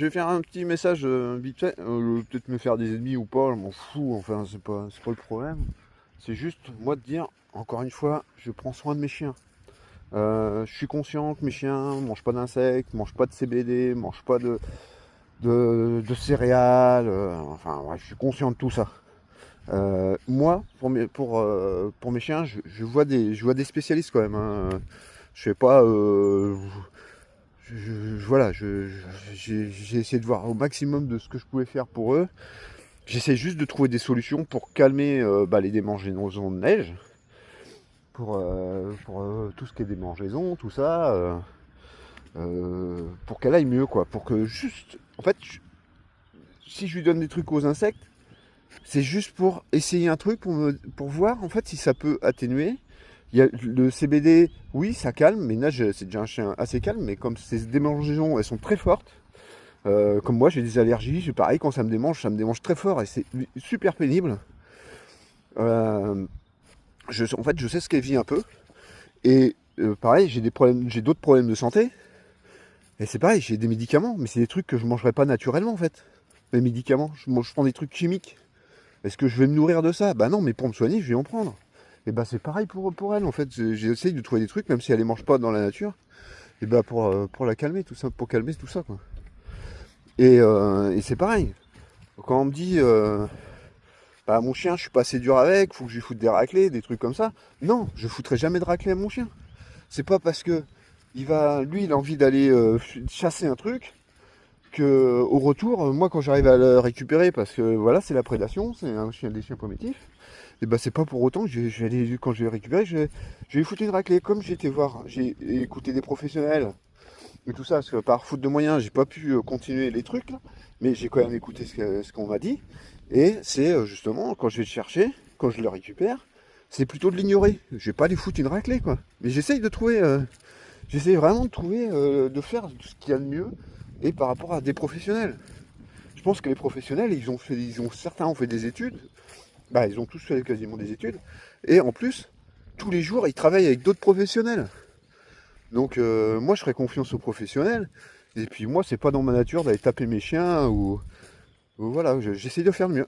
je vais faire un petit message vite fait. Peut-être me faire des ennemis ou pas, je m'en fous. Enfin, c'est pas le problème. C'est juste, moi, de dire, encore une fois, je prends soin de mes chiens. Je suis conscient que mes chiens mangent pas d'insectes, mangent pas de CBD, mangent pas de céréales. Enfin, ouais, je suis conscient de tout ça. Moi, pour mes chiens, je vois des spécialistes quand même, hein. Je fais pas. Voilà, j'ai essayé de voir au maximum de ce que je pouvais faire pour eux. J'essaie juste de trouver des solutions pour calmer les démangeaisons de neige, pour tout ce qui est démangeaison, tout ça, pour qu'elle aille mieux, quoi. Pour que juste, en fait, si je lui donne des trucs aux insectes, c'est juste pour essayer un truc, pour voir en fait si ça peut atténuer. Il y a le CBD, oui, ça calme, mais Nage, c'est déjà un chien assez calme, mais comme ces démangeaisons, elles sont très fortes, comme moi, j'ai des allergies, c'est pareil, quand ça me démange très fort et c'est super pénible. Euh, en fait, je sais ce qu'elle vit un peu. Et pareil, j'ai d'autres problèmes de santé. Et c'est pareil, j'ai des médicaments, mais c'est des trucs que je ne mangerais pas naturellement en fait. Les médicaments, je prends des trucs chimiques. Est-ce que je vais me nourrir de ça? Bah non, mais pour me soigner, je vais en prendre. Et bah c'est pareil pour elle en fait. J'essaye de trouver des trucs, même si elle les mange pas dans la nature, et bah pour la calmer, tout ça, pour calmer tout ça quoi. Et c'est pareil. Quand on me dit bah mon chien, je suis pas assez dur avec, faut que je lui foute des raclées, des trucs comme ça. Non, je foutrai jamais de raclées à mon chien. C'est pas parce que lui, il a envie d'aller chasser un truc que au retour, moi quand j'arrive à le récupérer, parce que voilà, c'est la prédation, c'est un chien des chiens primitifs, et bah c'est pas pour autant que je vais aller, quand je vais le récupérer, je vais lui foutre une raclée. Comme j'ai écouté des professionnels et tout ça, parce que par faute de moyens, j'ai pas pu continuer les trucs là, mais j'ai quand même écouté ce qu'on m'a dit. Et c'est justement quand je vais le chercher, quand je le récupère, c'est plutôt de l'ignorer. Je vais pas lui foutre une raclée quoi. Mais j'essaye vraiment de trouver, de faire ce qu'il y a de mieux, et par rapport à des professionnels. Je pense que les professionnels, certains ont fait des études, bah ils ont tous fait quasiment des études, et en plus, tous les jours, ils travaillent avec d'autres professionnels. Donc moi, je ferais confiance aux professionnels, et puis moi, c'est pas dans ma nature d'aller taper mes chiens, ou voilà, j'essaie de faire mieux.